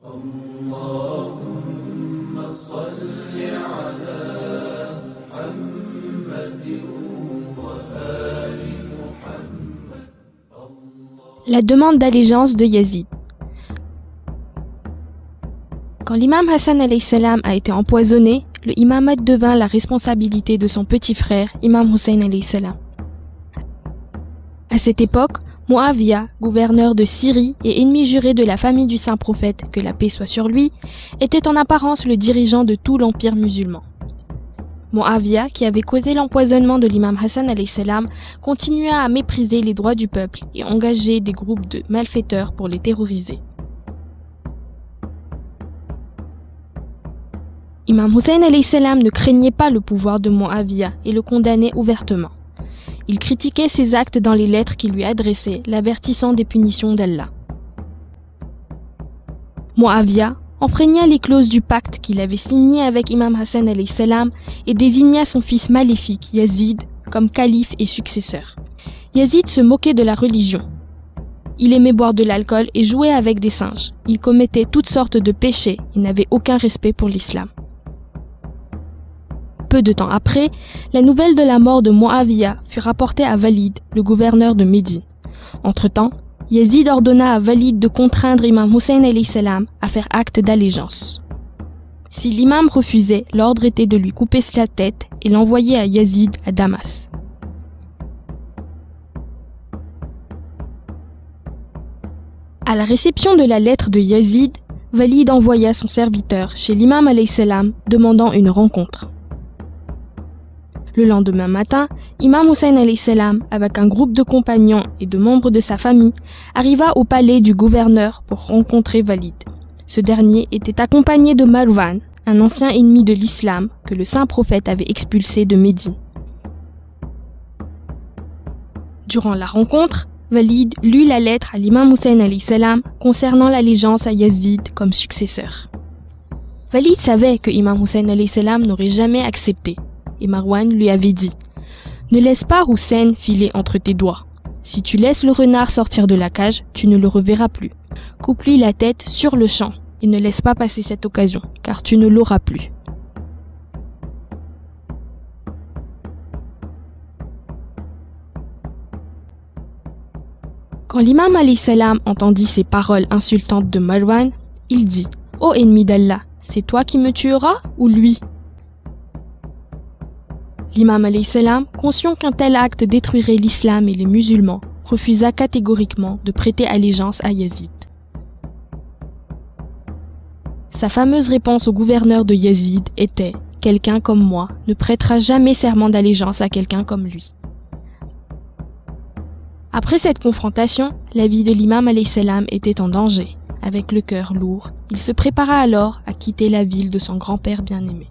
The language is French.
اللهم صل على محمد وآل محمد. La demande d'allégeance de Yazid. Quand l'imam Hassan alayhi salam a été empoisonné, le imamat devint la responsabilité de son petit frère, imam Hussein alayhi salam. À cette époque, Muawiyah, gouverneur de Syrie et ennemi juré de la famille du saint prophète, que la paix soit sur lui, était en apparence le dirigeant de tout l'empire musulman. Muawiyah, qui avait causé l'empoisonnement de l'imam Hassan alayhi salam, continua à mépriser les droits du peuple et engager des groupes de malfaiteurs pour les terroriser. Imam Hussein alayhi salam ne craignait pas le pouvoir de Muawiyah et le condamnait ouvertement. Il critiquait ses actes dans les lettres qu'il lui adressait, l'avertissant des punitions d'Allah. Muawiyah enfreigna les clauses du pacte qu'il avait signé avec Imam Hassan alayhi salam et désigna son fils maléfique, Yazid, comme calife et successeur. Yazid se moquait de la religion. Il aimait boire de l'alcool et jouer avec des singes. Il commettait toutes sortes de péchés et n'avait aucun respect pour l'islam. Peu de temps après, la nouvelle de la mort de Muawiyah fut rapportée à Walid, le gouverneur de Médine. Entre-temps, Yazid ordonna à Walid de contraindre Imam Hussein alayhi salam à faire acte d'allégeance. Si l'imam refusait, l'ordre était de lui couper la tête et l'envoyer à Yazid à Damas. À la réception de la lettre de Yazid, Walid envoya son serviteur chez l'imam alayhi salam demandant une rencontre. Le lendemain matin, Imam Hussein alayhi salam, avec un groupe de compagnons et de membres de sa famille, arriva au palais du gouverneur pour rencontrer Walid. Ce dernier était accompagné de Marwan, un ancien ennemi de l'islam que le saint prophète avait expulsé de Médine. Durant la rencontre, Walid lut la lettre à l'imam Hussein alayhi salam concernant l'allégeance à Yazid comme successeur. Walid savait que Imam Hussein alayhi salam n'aurait jamais accepté. Et Marwan lui avait dit « Ne laisse pas Hussein filer entre tes doigts. Si tu laisses le renard sortir de la cage, tu ne le reverras plus. Coupe-lui la tête sur le champ et ne laisse pas passer cette occasion, car tu ne l'auras plus. » Quand l'imam alayhi salam entendit ces paroles insultantes de Marwan, il dit « Ô ennemi d'Allah, c'est toi qui me tueras ou lui ?» L'imam alayhi salam, conscient qu'un tel acte détruirait l'islam et les musulmans, refusa catégoriquement de prêter allégeance à Yazid. Sa fameuse réponse au gouverneur de Yazid était « Quelqu'un comme moi ne prêtera jamais serment d'allégeance à quelqu'un comme lui ». Après cette confrontation, la vie de l'imam alayhi salam était en danger. Avec le cœur lourd, il se prépara alors à quitter la ville de son grand-père bien-aimé.